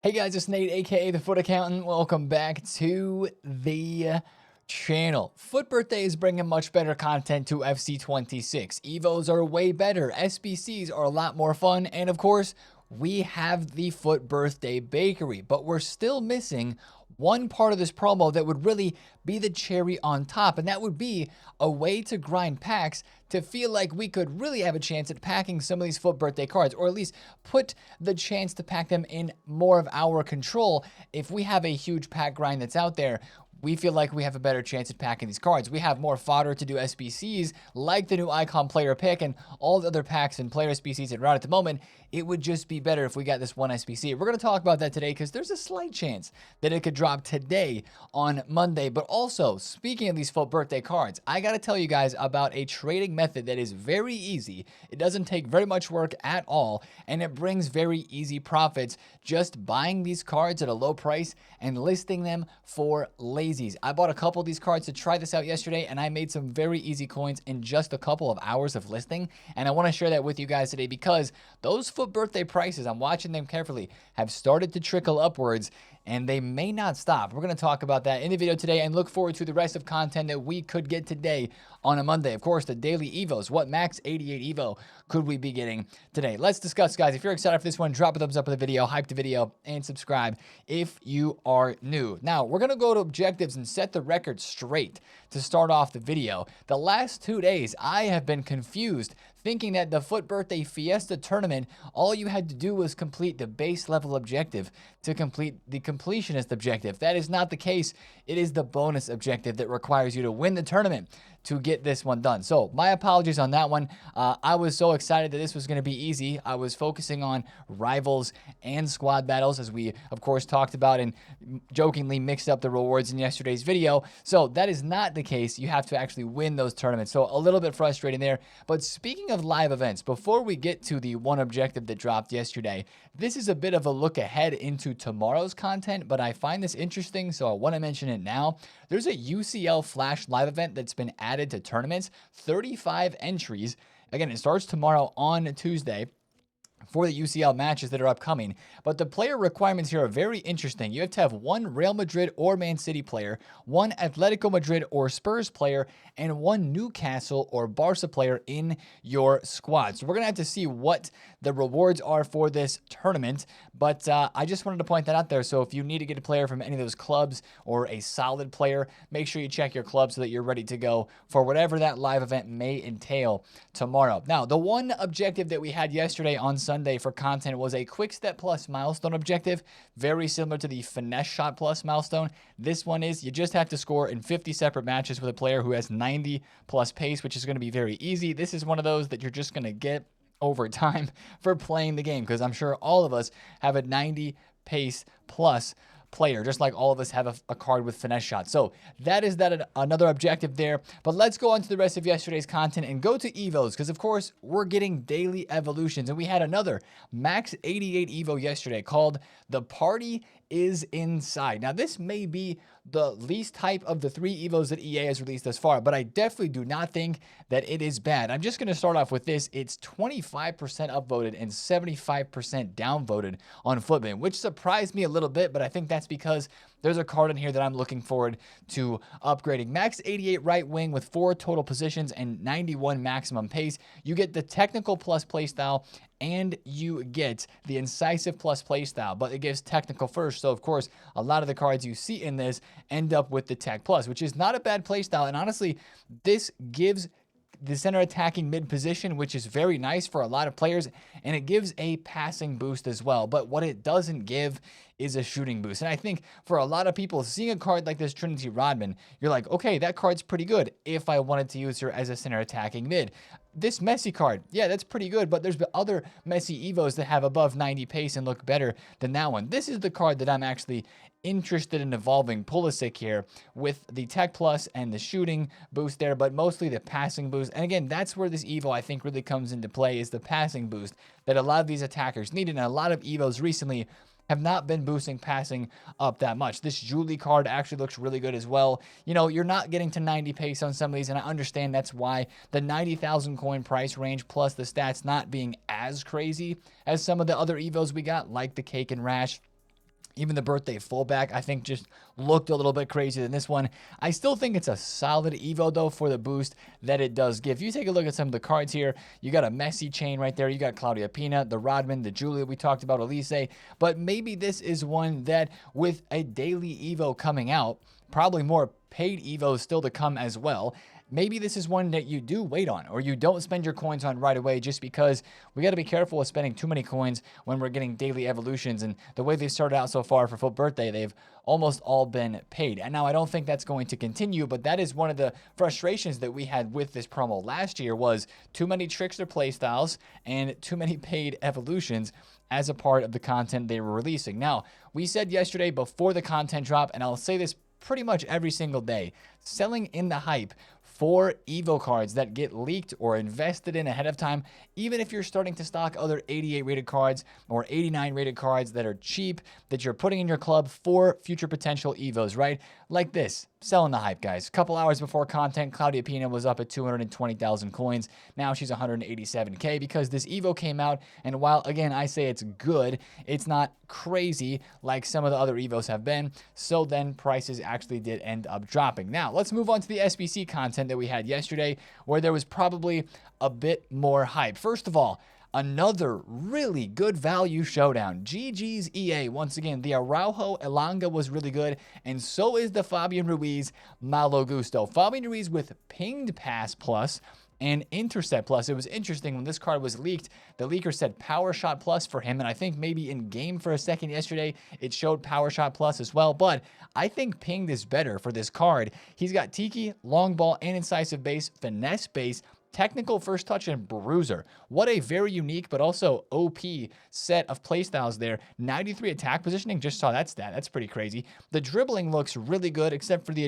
Hey guys, it's Nate, aka the FUT Accountant. Welcome back to the channel. FUT Birthday is bringing much better content to FC26. Evos are way better. SBCs are a lot more fun. And of course, we have the FUT Birthday Bakery. But we're still missing one part of this promo that would really be the cherry on top, and that would be a way to grind packs to feel like we could really have a chance at packing some of these FUT Birthday cards, or at least put the chance to pack them in more of our control. If we have a huge pack grind that's out there, we feel like we have a better chance at packing these cards. We have more fodder to do SBCs, like the new icon player pick and all the other packs and player SBCs around at the moment. It would just be better if we got this one SBC. We're going to talk about that today because there's a slight chance that it could drop today on Monday. But also, speaking of these FUT Birthday cards, I got to tell you guys about a trading method that is very easy. It doesn't take very much work at all, and it brings very easy profits just buying these cards at a low price and listing them for lazies. I bought a couple of these cards to try this out yesterday, and I made some very easy coins in just a couple of hours of listing, and I want to share that with you guys today because those FUT Birthday prices, I'm watching them carefully, have started to trickle upwards, and they may not stop. We're going to talk about that in the video today and look forward to the rest of content that we could get today on a Monday. Of course, the daily Evos. What max 88 Evo could we be getting today? Let's discuss, guys. If you're excited for this one, drop a thumbs up on the video, hype the video, and subscribe if you are new. Now, we're going to go to objectives and set the record straight to start off the video. The last 2 days, I have been confused thinking that the FUT Birthday Fiesta tournament, all you had to do was complete the base level objective to complete the completionist objective. That is not the case. It is the bonus objective that requires you to win the tournament to get this one done. So my apologies on that one. I was so excited that this was going to be easy. I was focusing on rivals and squad battles, as we of course talked about and jokingly mixed up the rewards in yesterday's video. So that is not the case. You have to actually win those tournaments. So a little bit frustrating there. But speaking of live events, before we get to the one objective that dropped yesterday, this is a bit of a look ahead into tomorrow's content, but I find this interesting, so I want to mention it now. There's a UCL Flash live event that's been added to tournaments, 35 entries. Again, it starts tomorrow on Tuesday for the UCL matches that are upcoming. But the player requirements here are very interesting. You have to have one Real Madrid or Man City player, one Atletico Madrid or Spurs player, and one Newcastle or Barca player in your squad. So we're going to have to see what the rewards are for this tournament. But I just wanted to point that out there. So if you need to get a player from any of those clubs or a solid player, make sure you check your club so that you're ready to go for whatever that live event may entail tomorrow. Now, the one objective that we had yesterday on Sunday for content was a quick step plus milestone objective, very similar to the finesse shot plus milestone. This one is you just have to score in 50 separate matches with a player who has 90 plus pace, which is going to be very easy. This is one of those that you're just going to get over time for playing the game, because I'm sure all of us have a 90 pace plus player, just like all of us have a card with finesse shot. So that is another objective there. But let's go on to the rest of yesterday's content and go to Evos, because of course we're getting daily evolutions, and we had another max 88 Evo yesterday called The Party is Inside. Now this may be the least hype of the 3 Evos that EA has released thus far, but I definitely do not think that it is bad. I'm just going to start off with this. It's 25% upvoted and 75% downvoted on Footbin, which surprised me a little bit, but I think that's because there's a card in here that I'm looking forward to upgrading. Max 88 right wing with 4 total positions and 91 maximum pace. You get the technical plus playstyle, and you get the incisive plus playstyle, but it gives technical first. So of course, a lot of the cards you see in this end up with the tech plus, which is not a bad playstyle. And honestly, this gives the center attacking mid position, which is very nice for a lot of players, and it gives a passing boost as well. But what it doesn't give is a shooting boost. And I think for a lot of people, seeing a card like this Trinity Rodman, you're like, okay, that card's pretty good if I wanted to use her as a center attacking mid. This Messi card, yeah, that's pretty good, but there's other Messi Evos that have above 90 pace and look better than that one. This is the card that I'm actually interested in evolving Pulisic here with the tech plus and the shooting boost there, but mostly the passing boost. And again, that's where this Evo I think really comes into play, is the passing boost that a lot of these attackers needed. And a lot of Evos recently have not been boosting passing up that much. This Julie card actually looks really good as well. You know, you're not getting to 90 pace on some of these, and I understand that's why the 90,000 coin price range plus the stats not being as crazy as some of the other Evos we got, like the Cake and Rash Even the birthday fullback, I think, just looked a little bit crazier than this one. I still think it's a solid Evo, though, for the boost that it does give. If you take a look at some of the cards here, you got a Messi chain right there. You got Claudia Pina, the Rodman, the Julia we talked about, Elise. But maybe this is one that, with a daily Evo coming out, probably more paid Evos still to come as well, maybe this is one that you do wait on, or you don't spend your coins on right away, just because we got to be careful with spending too many coins when we're getting daily evolutions. And the way they've started out so far for FUT Birthday, they've almost all been paid. And now I don't think that's going to continue, but that is one of the frustrations that we had with this promo last year, was too many trickster playstyles and too many paid evolutions as a part of the content they were releasing. Now, we said yesterday before the content drop, and I'll say this pretty much every single day, selling in the hype for Evo cards that get leaked or invested in ahead of time, even if you're starting to stock other 88 rated cards or 89 rated cards that are cheap, that you're putting in your club for future potential Evos, right? Like this, selling the hype, guys. A couple hours before content, Claudia Pina was up at 220,000 coins. Now she's 187K because this Evo came out, and while, again, I say it's good, it's not crazy like some of the other Evos have been, so then prices actually did end up dropping. Now, let's move on to the SBC content that we had yesterday, where there was probably a bit more hype. First of all, another really good value showdown. GG's EA. Once again, the Araujo Elanga was really good, and so is the Fabian Ruiz Malo Gusto. Fabian Ruiz with pinged pass plus and intercept plus. It was interesting when this card was leaked, the leaker said power shot plus for him, and I think maybe in game for a second yesterday it showed power shot plus as well, but I think pinged is better for this card. He's got Tiki, long ball, and incisive base, finesse base, technical first touch, and bruiser. What a very unique but also OP set of playstyles there. 93 attack positioning, just saw that stat. That's pretty crazy. The dribbling looks really good, except for the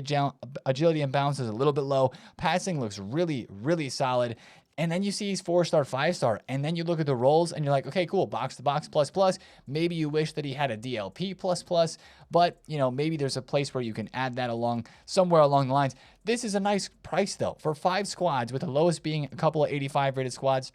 agility and balance is a little bit low. Passing looks really, really solid. And then you see he's 4-star, 5-star, and then you look at the rolls and you're like, okay, cool, box to box plus plus. Maybe you wish that he had a DLP plus plus, but you know, maybe there's a place where you can add that along somewhere along the lines. This is a nice price though for 5 squads, with the lowest being a couple of 85 rated squads.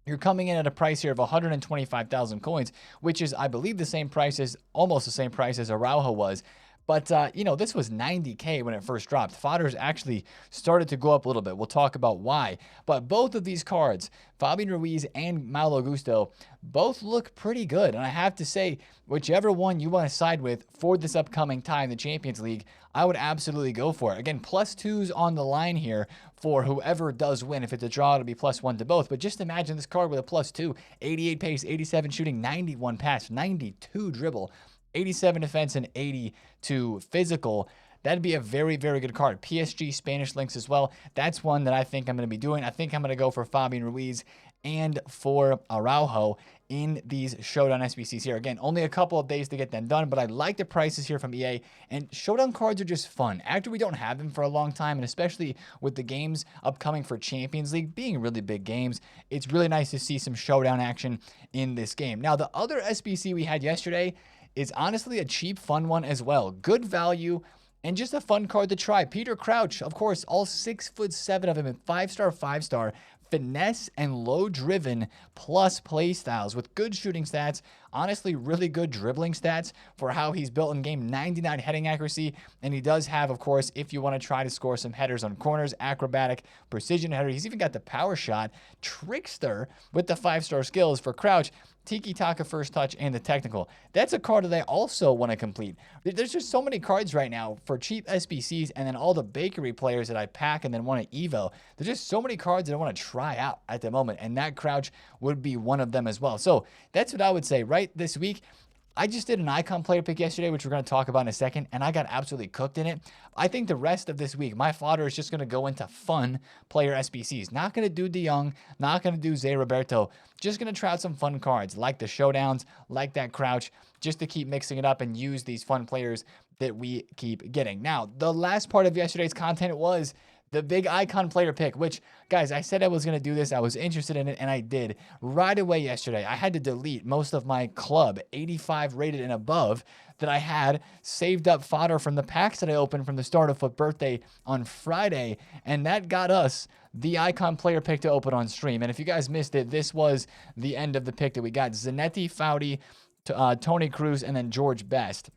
You're coming in at a price here of 125,000 coins, which is, I believe, the same price as, almost the same price as Araujo was. But, you know, this was 90K when it first dropped. Fodders actually started to go up a little bit. We'll talk about why. But both of these cards, Fabian Ruiz and Malo Gusto, both look pretty good. And I have to say, whichever one you want to side with for this upcoming tie in the Champions League, I would absolutely go for it. Again, +2s on the line here for whoever does win. If it's a draw, it'll be +1 to both. But just imagine this card with a +2, 88 pace, 87 shooting, 91 pass, 92 dribble, 87 defense, and 82 physical. That'd be a very, very good card. PSG Spanish links as well. That's one that I think I'm going to be doing. I think I'm going to go for Fabian Ruiz and for Araujo in these Showdown SBCs here. Again, only a couple of days to get them done, but I like the prices here from EA, and Showdown cards are just fun. After we don't have them for a long time, and especially with the games upcoming for Champions League being really big games, it's really nice to see some Showdown action in this game. Now, the other SBC we had yesterday is honestly a cheap, fun one as well. Good value and just a fun card to try. Peter Crouch, of course, all 6'7" of him, and 5-star, 5-star, finesse and low driven plus play styles with good shooting stats. Honestly, really good dribbling stats for how he's built in game. 99 heading accuracy, and he does have, of course, if you want to try to score some headers on corners, acrobatic, precision header. He's even got the power shot, trickster with the 5-star skills for Crouch, tiki-taka first touch, and the technical. That's a card that I also want to complete. There's just so many cards right now for cheap SBCs, and then all the bakery players that I pack and then want to Evo. There's just so many cards that I want to try out at the moment, and that Crouch would be one of them as well. So that's what I would say right this week. I just did an icon player pick yesterday, which we're going to talk about in a second, and I got absolutely cooked in it. I think the rest of this week, my fodder is just going to go into fun player SBCs. Not going to do De Jong, not going to do Zé Roberto. Just going to try out some fun cards like the Showdowns, like that Crouch, just to keep mixing it up and use these fun players that we keep getting. Now, the last part of yesterday's content was the big icon player pick, which, guys, I said I was going to do this. I was interested in it, and I did. Right away yesterday, I had to delete most of my club, 85 rated and above, that I had saved up fodder from the packs that I opened from the start of FUT Birthday on Friday, and that got us the icon player pick to open on stream. And if you guys missed it, this was the end of the pick that we got. Zanetti, Fouty, Tony Cruz, and then George Best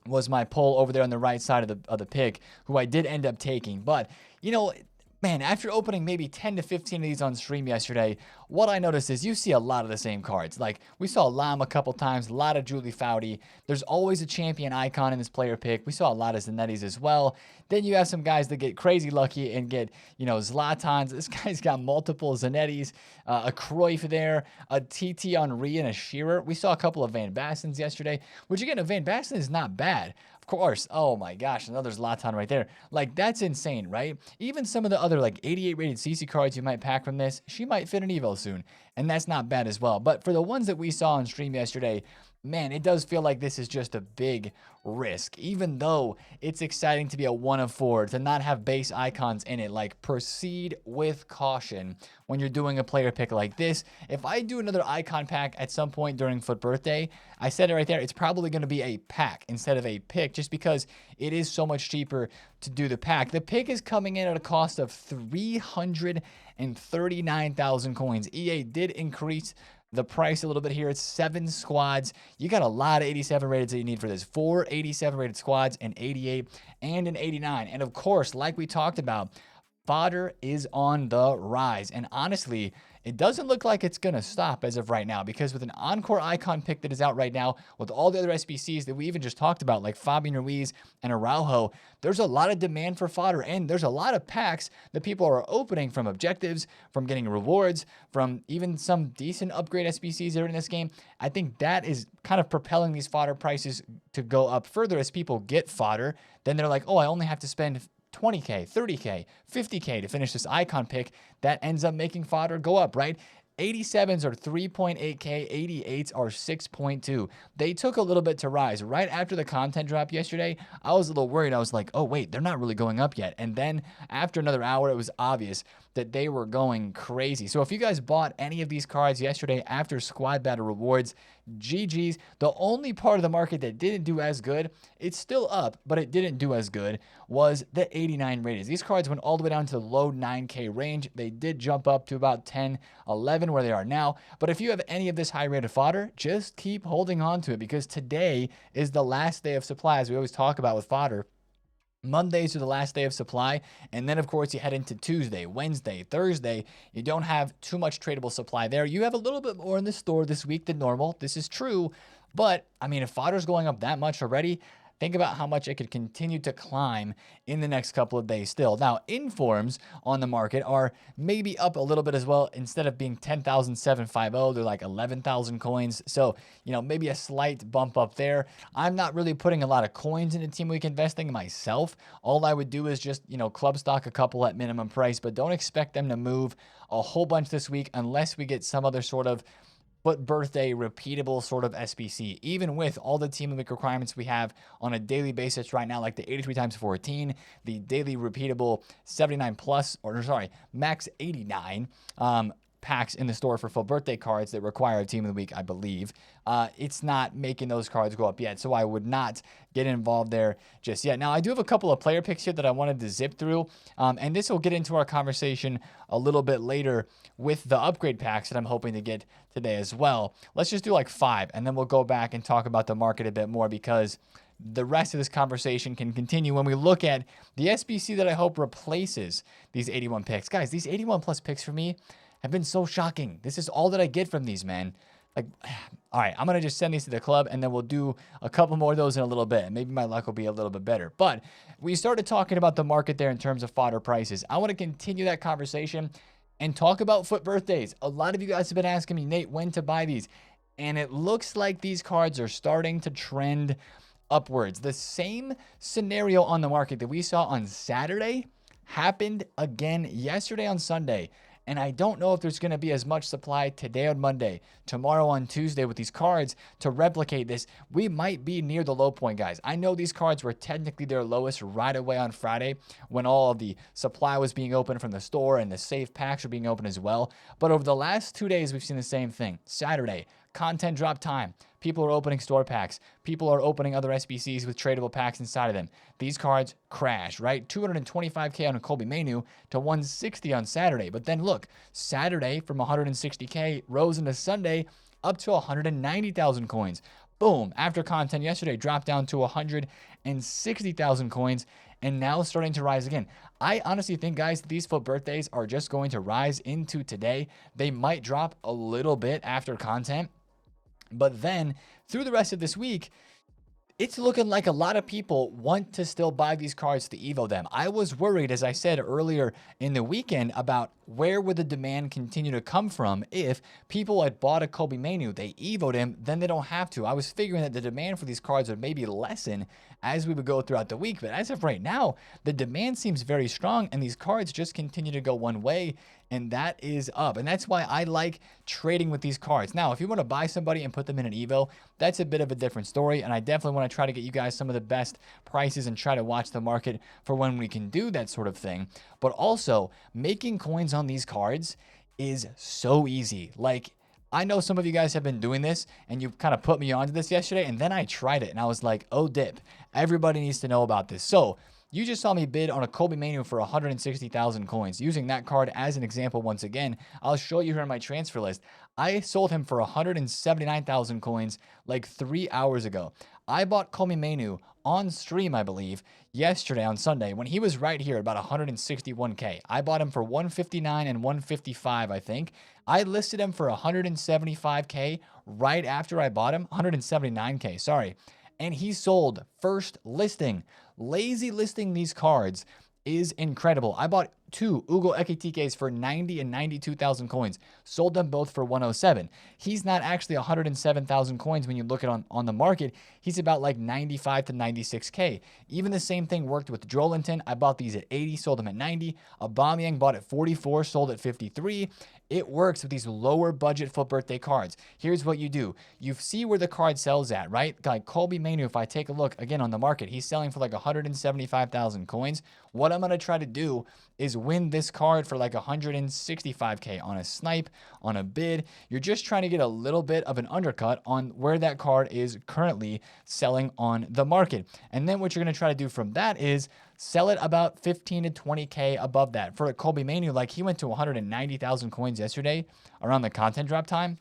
was my pull over there on the right side of the pick, who I did end up taking. But, you know, man, after opening maybe 10 to 15 of these on stream yesterday, what I noticed is you see a lot of the same cards. Like, we saw Lam a couple times, a lot of Julie Foudy. There's always a champion icon in this player pick. We saw a lot of Zanettis as well. Then you have some guys that get crazy lucky and get, you know, Zlatans. This guy's got multiple Zanettis, a Cruyff there, a TT Henry, and a Shearer. We saw a couple of Van Bastens yesterday, which again, a Van Basten is not bad. Of course. Oh my gosh, another Zlatan right there. Like, that's insane, right? Even some of the other like 88 rated CC cards you might pack from this, she might fit an Evo soon. And that's not bad as well. But for the ones that we saw on stream yesterday, man, it does feel like this is just a big risk. Even though it's exciting to be a 1 of 4, to not have base icons in it, like, proceed with caution when you're doing a player pick like this. If I do another icon pack at some point during FUT Birthday, I said it right there, it's probably going to be a pack instead of a pick, just because it is so much cheaper to do the pack. The pick is coming in at a cost of 339,000 coins. EA did increase the price a little bit here. It's 7 squads. You got a lot of 87 rated that you need for this. 4 87 rated squads, an 88 and an 89. And of course, like we talked about, fodder is on the rise. And honestly, it doesn't look like it's going to stop as of right now, because with an Encore icon pick that is out right now, with all the other SBCs that we even just talked about, like Fabian Ruiz and Araujo, there's a lot of demand for fodder, and there's a lot of packs that people are opening from objectives, from getting rewards, from even some decent upgrade SBCs that are in this game. I think that is kind of propelling these fodder prices to go up further as people get fodder. Then they're like, oh, I only have to spend 20K, 30K, 50K to finish this icon pick. That ends up making fodder go up, right? 87s are 3.8K, 88s are 6.2. They took a little bit to rise. Right after the content drop yesterday, I was a little worried. I was like, oh wait, they're not really going up yet. And then after another hour, it was obvious that they were going crazy. So if you guys bought any of these cards yesterday after squad battle rewards, GG's. The only part of the market that didn't do as good, it's still up, but it didn't do as good, was the 89 rated. These cards went all the way down to the low 9K range. They did jump up to about 10, 11 where they are now. But if you have any of this high rated fodder, just keep holding on to it, because today is the last day of supply, as we always talk about with fodder. Mondays are the last day of supply, and then of course you head into Tuesday, Wednesday, Thursday. You don't have too much tradable supply there. You have a little bit more in the store this week than normal. This is true, but I mean, if fodder's going up that much already, think about how much it could continue to climb in the next couple of days still. Now, informs on the market are maybe up a little bit as well. Instead of being 10,750, they're like 11,000 coins. So, you know, maybe a slight bump up there. I'm not really putting a lot of coins into Team Week investing myself. All I would do is just, you know, club stock a couple at minimum price, but don't expect them to move a whole bunch this week unless we get some other sort of FUT Birthday repeatable sort of SBC, even with all the Team Week requirements we have on a daily basis right now, like the 83 times 14, the daily repeatable 79 plus, or sorry, max 89 packs in the store for FUT Birthday cards that require a Team of the Week, I believe. It's not making those cards go up yet, so I would not get involved there just yet. Now, I do have a couple of player picks here that I wanted to zip through, and this will get into our conversation a little bit later with the upgrade packs that I'm hoping to get today as well. Let's just do like 5, and then we'll go back and talk about the market a bit more, because the rest of this conversation can continue when we look at the SBC that I hope replaces these 81 picks. Guys, these 81 plus picks for me have been so shocking. This is all that I get from these, man. Like, all right, I'm going to just send these to the club, and then we'll do a couple more of those in a little bit. Maybe my luck will be a little bit better. But we started talking about the market there in terms of fodder prices. I want to continue that conversation and talk about FUT Birthdays. A lot of you guys have been asking me, Nate, when to buy these. And it looks like these cards are starting to trend upwards. The same scenario on the market that we saw on Saturday happened again yesterday on Sunday. And I don't know if there's going to be as much supply today on Monday, tomorrow on Tuesday with these cards to replicate this. We might be near the low point, guys. I know these cards were technically their lowest right away on Friday when all of the supply was being opened from the store and the safe packs were being opened as well. But over the last 2 days, we've seen the same thing. Saturday, content drop time. People are opening store packs. People are opening other SBCs with tradable packs inside of them. These cards crash, right? 225K on a Colby Mainu to 160 on Saturday. But then look, Saturday from 160K rose into Sunday up to 190,000 coins. Boom, after content yesterday, dropped down to 160,000 coins, and now starting to rise again. I honestly think, guys, these FUT birthdays are just going to rise into today. They might drop a little bit after content, but then through the rest of this week, it's looking like a lot of people want to still buy these cards to evo them. I was worried, as I said earlier in the weekend, about where would the demand continue to come from if people had bought a Kobe Manu, they evoed him, then they don't have to. I was figuring that the demand for these cards would maybe lessen as we would go throughout the week. But as of right now, the demand seems very strong, and these cards just continue to go one way, and that is up. And that's why I like trading with these cards. Now, if you want to buy somebody and put them in an evo, that's a bit of a different story, and I definitely want to try to get you guys some of the best prices and try to watch the market for when we can do that sort of thing. But also, making coins on these cards is so easy. Like, I know some of you guys have been doing this, and you kind of put me onto this yesterday, and then I tried it, and I was like, oh, dip. Everybody needs to know about this. So you just saw me bid on a Kobe Manu for 160,000 coins. Using that card as an example once again, I'll show you here on my transfer list. I sold him for 179,000 coins like 3 hours ago. I bought Kobe Manu on stream, I believe, yesterday on Sunday when he was right here at about 161K. I bought him for 159 and 155, I think. I listed him for 175K right after I bought him, 179K, sorry. And he sold first listing. Lazy listing these cards is incredible. I bought two Ugo Ekitikes for 90 and 92,000 coins. Sold them both for 107. He's not actually 107,000 coins when you look at on the market. He's about like 95 to 96K. Even the same thing worked with Jolinton. I bought these at 80, sold them at 90. Aubameyang bought at 44, sold at 53. It works with these lower budget FUT birthday cards. Here's what you do. You see where the card sells at, right? Like Kobe Manu, if I take a look again on the market, he's selling for like 175,000 coins. What I'm going to try to do is win this card for like 165K on a snipe, on a bid. You're just trying to get a little bit of an undercut on where that card is currently selling on the market. And then what you're going to try to do from that is sell it about 15 to 20K above that. For a Kobe Manu, like he went to 190,000 coins yesterday around the content drop time.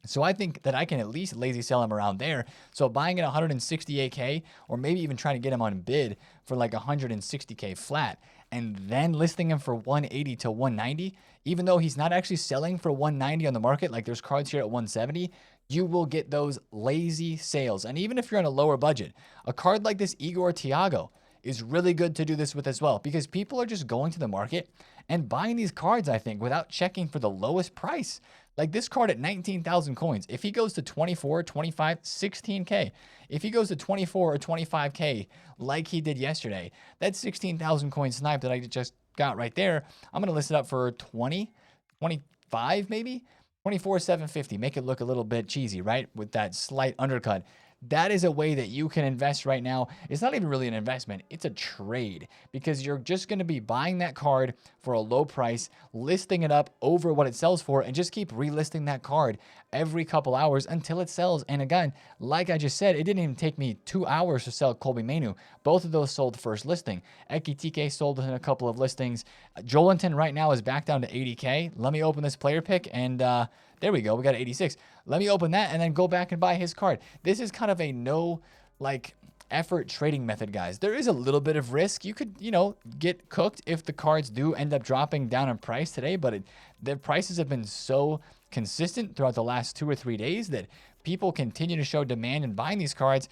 So I think that I can at least lazy sell him around there. So buying at 168K, or maybe even trying to get him on bid for like 160K flat, and then listing him for 180 to 190, even though he's not actually selling for 190 on the market, like there's cards here at 170, you will get those lazy sales. And even if you're on a lower budget, a card like this Igor Thiago is really good to do this with as well, because people are just going to the market and buying these cards, I think, without checking for the lowest price. Like this card at 19,000 coins, if he goes to 24, 25, 16K. If he goes to 24 or 25K like he did yesterday, that 16,000 coin snipe that I just got right there, I'm going to list it up for 20, 25 maybe, 24,750. Make it look a little bit cheesy, right? With that slight undercut. That is a way that you can invest right now. It's not even really an investment. It's a trade, because you're just going to be buying that card for a low price, listing it up over what it sells for, and just keep relisting that card every couple hours until it sells. And again, like I just said, it didn't even take me 2 hours to sell Kobe Manu. Both of those sold first listing. Ekitike sold in a couple of listings. Jolinton right now is back down to 80K. Let me open this player pick, and there we go. We got 86. Let me open that and then go back and buy his card. This is kind of a no effort trading method, guys. There is a little bit of risk. You could, get cooked if the cards do end up dropping down in price today, but the prices have been so consistent throughout the last 2 or 3 days that people continue to show demand in buying these cards.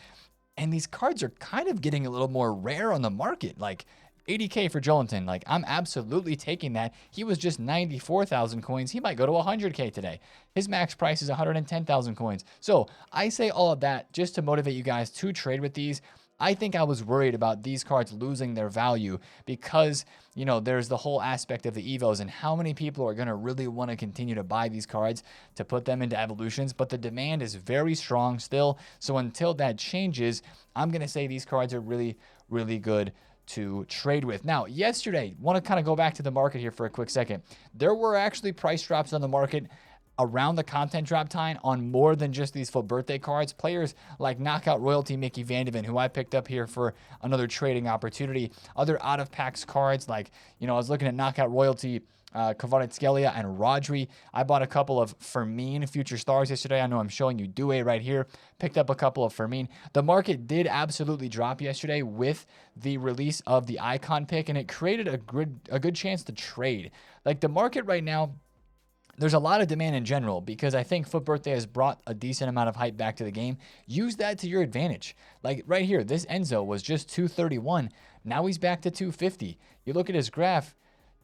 And these cards are kind of getting a little more rare on the market. Like 80K for Jolinton. Like, I'm absolutely taking that. He was just 94,000 coins. He might go to 100K today. His max price is 110,000 coins. So I say all of that just to motivate you guys to trade with these. I think I was worried about these cards losing their value because, there's the whole aspect of the evos and how many people are going to really want to continue to buy these cards to put them into evolutions. But the demand is very strong still. So until that changes, I'm going to say these cards are really, really good to trade with. Now, yesterday, want to kind of go back to the market here for a quick second. There were actually price drops on the market around the content drop time on more than just these FUT birthday cards. Players like Knockout Royalty Mickey Vandeven, who I picked up here for another trading opportunity. Other out of packs cards like, I was looking at Knockout Royalty Kvaratskhelia and Rodri. I bought a couple of Fermin future stars yesterday. I know I'm showing you Doué right here. Picked up a couple of Fermin. The market did absolutely drop yesterday with the release of the icon pick, and it created a good chance to trade. Like the market right now, there's a lot of demand in general because I think FUT Birthday has brought a decent amount of hype back to the game. Use that to your advantage. Like right here, this Enzo was just 231. Now he's back to 250. You look at his graph.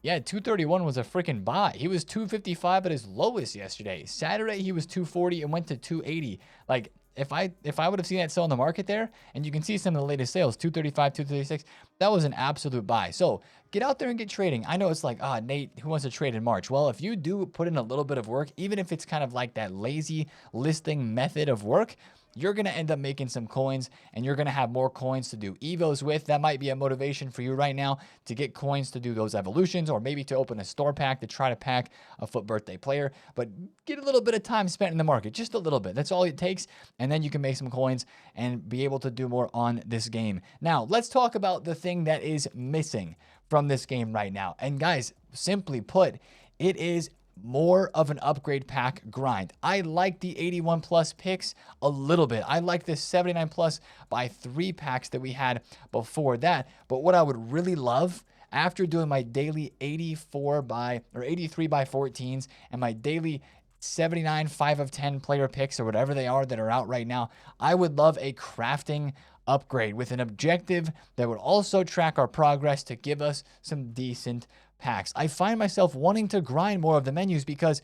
Yeah, 231 was a freaking buy. He was 255 at his lowest yesterday. Saturday, he was 240 and went to 280. Like, if I would have seen that sell in the market there, and you can see some of the latest sales, 235, 236, that was an absolute buy. So get out there and get trading. I know it's like, Nate, who wants to trade in March? Well, if you do put in a little bit of work, even if it's kind of like that lazy listing method of work, you're going to end up making some coins, and you're going to have more coins to do evos with. That might be a motivation for you right now to get coins to do those evolutions, or maybe to open a store pack to try to pack a FUT Birthday player. But get a little bit of time spent in the market, just a little bit. That's all it takes, and then you can make some coins and be able to do more on this game. Now, let's talk about the thing that is missing from this game right now. And guys, simply put, it is more of an upgrade pack grind. I like the 81 plus picks a little bit. I like this 79 plus by 3 packs that we had before that. But what I would really love after doing my daily 83 by 14s and my daily 79 5 of 10 player picks or whatever they are that are out right now, I would love a crafting upgrade with an objective that would also track our progress to give us some decent packs. I find myself wanting to grind more of the menus because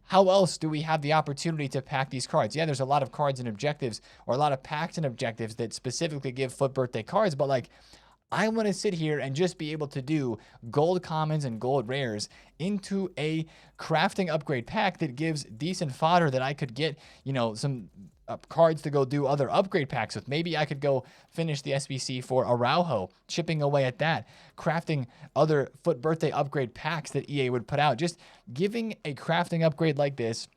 how else do we have the opportunity to pack these cards? Yeah, there's a lot of cards and objectives, or a lot of packs and objectives that specifically give FUT Birthday cards, but like, I want to sit here and just be able to do gold commons and gold rares into a crafting upgrade pack that gives decent fodder that I could get, some cards to go do other upgrade packs with. Maybe I could go finish the SBC for Araujo, chipping away at that, crafting other FUT Birthday upgrade packs that EA would put out. Just giving a crafting upgrade like this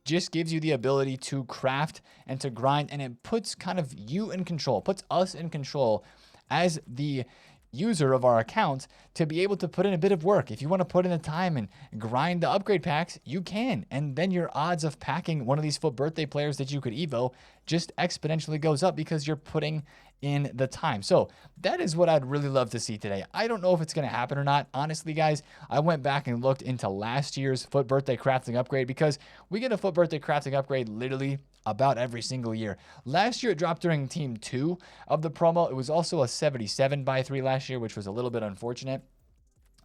just gives you the ability to craft and to grind, and it puts kind of you in control, puts us in control as the user of our account to be able to put in a bit of work. If you want to put in the time and grind the upgrade packs, you can. And then your odds of packing one of these FUT Birthday players that you could evo just exponentially goes up because you're putting in the time. So that is what I'd really love to see today. I don't know if it's going to happen or not. Honestly, guys, I went back and looked into last year's FUT Birthday crafting upgrade because we get a FUT Birthday crafting upgrade literally about every single year. Last year, it dropped during Team 2 of the promo. It was also a 77 by 3 last year, which was a little bit unfortunate.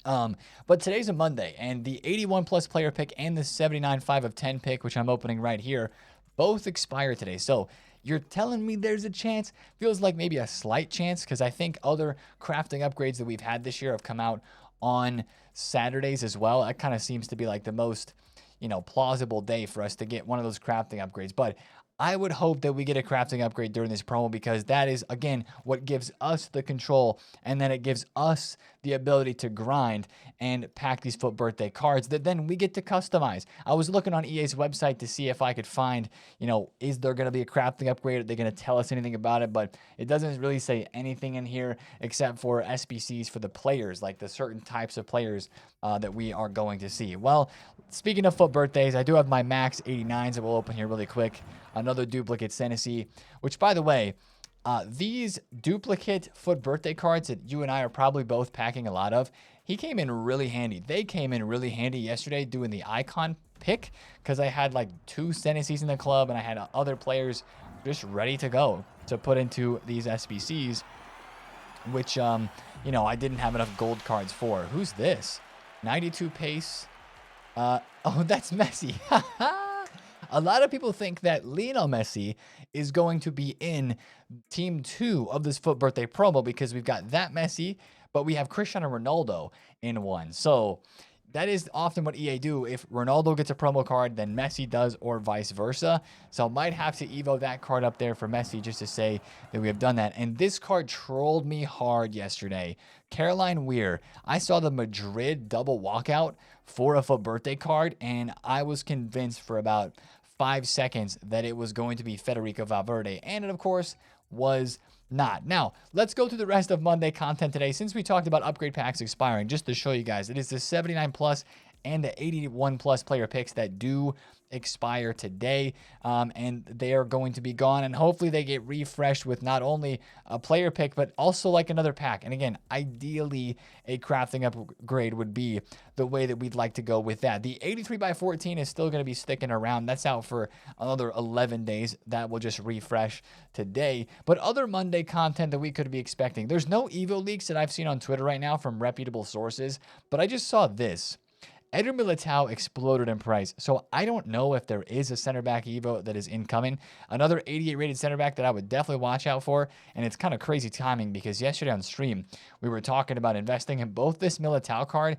But today's a Monday, and the 81 plus player pick and the 79 5 of 10 pick, which I'm opening right here, both expire today. So you're telling me there's a chance? Feels like maybe a slight chance, because I think other crafting upgrades that we've had this year have come out on Saturdays as well. That kind of seems to be like the most plausible day for us to get one of those crafting upgrades. But I would hope that we get a crafting upgrade during this promo, because that is, again, what gives us the control, and then it gives us the ability to grind and pack these FUT Birthday cards that then we get to customize. I was looking on EA's website to see if I could find, is there going to be a crafting upgrade? Are they going to tell us anything about it? But it doesn't really say anything in here except for SBCs for the players, like the certain types of players that we are going to see. Well, speaking of FUT Birthdays, I do have my max 89s that we'll open here really quick. Another duplicate Senesi, which, by the way, these duplicate FUT Birthday cards that you and I are probably both packing a lot of, he came in really handy. They came in really handy yesterday doing the icon pick, because I had like 2 Senesis in the club, and I had other players just ready to go to put into these SBCs, which, I didn't have enough gold cards for. Who's this? 92 pace. Oh, that's Messi. A lot of people think that Lionel Messi is going to be in Team 2 of this FUT Birthday promo, because we've got that Messi, but we have Cristiano Ronaldo in one. So that is often what EA do. If Ronaldo gets a promo card, then Messi does, or vice versa. So I might have to evo that card up there for Messi just to say that we have done that. And this card trolled me hard yesterday. Caroline Weir. I saw the Madrid double walkout for a FUT Birthday card, and I was convinced for about 5 seconds that it was going to be Federico Valverde, and it, of course, was not. Now, let's go through the rest of Monday content today. Since we talked about upgrade packs expiring, just to show you guys, it is the 79 plus and the 81 plus player picks that do expire today, and they are going to be gone, and hopefully they get refreshed with not only a player pick but also like another pack. And again, ideally a crafting upgrade would be the way that we'd like to go with that. The 83x14 is still going to be sticking around. That's out for another 11 days. That will just refresh today. But other Monday content that we could be expecting, there's no Evo leaks that I've seen on Twitter right now from reputable sources, but I just saw this. Eder Militao exploded in price, so I don't know if there is a center back Evo that is incoming. Another 88 rated center back that I would definitely watch out for, and it's kind of crazy timing because yesterday on stream, we were talking about investing in both this Militao card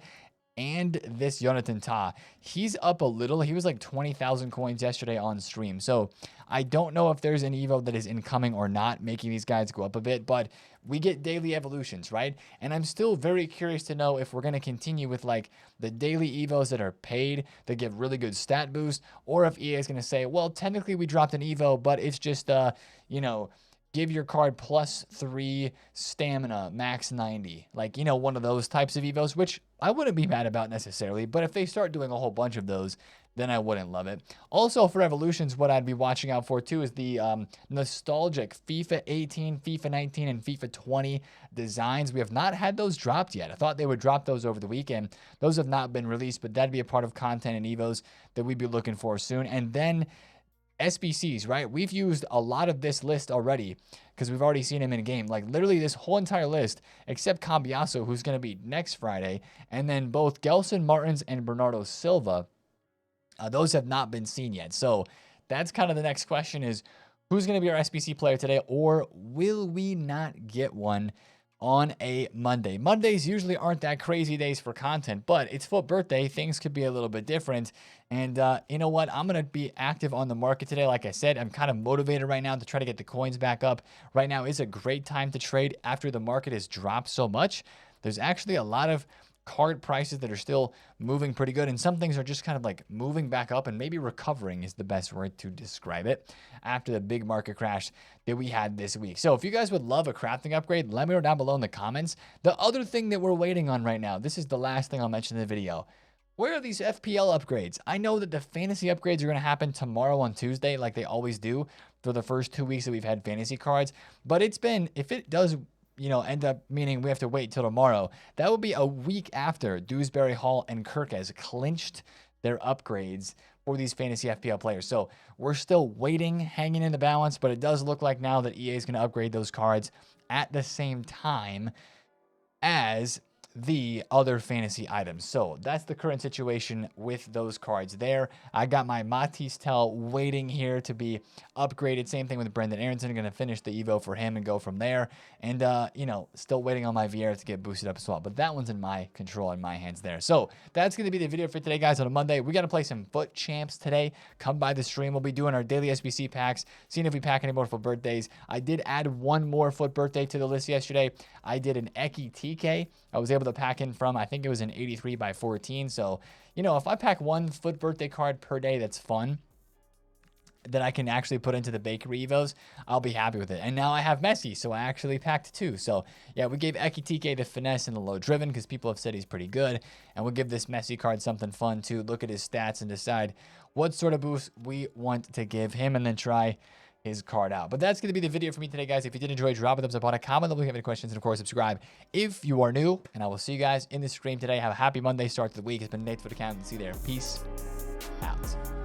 and this Jonathan Tah. He's up a little. He was like 20,000 coins yesterday on stream. So I don't know if there's an Evo that is incoming or not, making these guys go up a bit, but we get daily evolutions, right? And I'm still very curious to know if we're going to continue with like the daily Evos that are paid that give really good stat boost, or if EA is going to say, well, technically we dropped an Evo, but it's just, give your card +3 stamina, max 90. Like, one of those types of Evos, which I wouldn't be mad about necessarily. But if they start doing a whole bunch of those, then I wouldn't love it. Also, for evolutions, what I'd be watching out for too is the nostalgic FIFA 18, FIFA 19, and FIFA 20 designs. We have not had those dropped yet. I thought they would drop those over the weekend. Those have not been released, but that'd be a part of content and Evos that we'd be looking for soon. And then SBCs, right? We've used a lot of this list already because we've already seen him in a game. Like literally this whole entire list, except Cambiaso, who's going to be next Friday, and then both Gelson Martins and Bernardo Silva, those have not been seen yet. So that's kind of the next question is, who's going to be our SBC player today, or will we not get one on a Monday? Mondays usually aren't that crazy days for content, but it's FUT birthday. Things could be a little bit different. And you know what? I'm going to be active on the market today. Like I said, I'm kind of motivated right now to try to get the coins back up. Right now is a great time to trade after the market has dropped so much. There's actually a lot of card prices that are still moving pretty good, and some things are just kind of like moving back up, and maybe recovering is the best word to describe it after the big market crash that we had this week. So if you guys would love a crafting upgrade, let me know down below in the comments. The other thing that we're waiting on right now, this is the last thing I'll mention in the video. Where are these FPL upgrades? I know that the fantasy upgrades are going to happen tomorrow on Tuesday, like they always do for the first 2 weeks that we've had fantasy cards, but it's been, if it does end up meaning we have to wait till tomorrow, that will be a week after Dewsbury Hall and Kirk has clinched their upgrades for these fantasy FPL players. So we're still waiting, hanging in the balance, but it does look like now that EA is going to upgrade those cards at the same time as the other fantasy items. So that's the current situation with those cards there. I got my Matisse Tell waiting here to be upgraded. Same thing with Brendan Aronson. I'm going to finish the Evo for him and go from there. And, still waiting on my Vieira to get boosted up as well. But that one's in my control, in my hands there. So that's going to be the video for today, guys. On a Monday, we got to play some FUT champs today. Come by the stream. We'll be doing our daily SBC packs, seeing if we pack any more for birthdays. I did add one more FUT birthday to the list yesterday. I did an Eki TK. I was able to pack in from, I think it was an 83x14. So, if I pack one FUT birthday card per day that's fun, that I can actually put into the bakery Evos, I'll be happy with it. And now I have Messi, so I actually packed two. So, yeah, we gave Eki TK the finesse and the low driven because people have said he's pretty good. And we'll give this Messi card something fun to look at his stats and decide what sort of boost we want to give him and then try his card out. But that's going to be the video for me today, guys. If you did enjoy, drop a thumbs up on it, comment below if you have any questions, and of course, subscribe if you are new. And I will see you guys in the stream today. Have a happy Monday start to the week. It's been Nate TheFutAccountant. See you there. Peace out.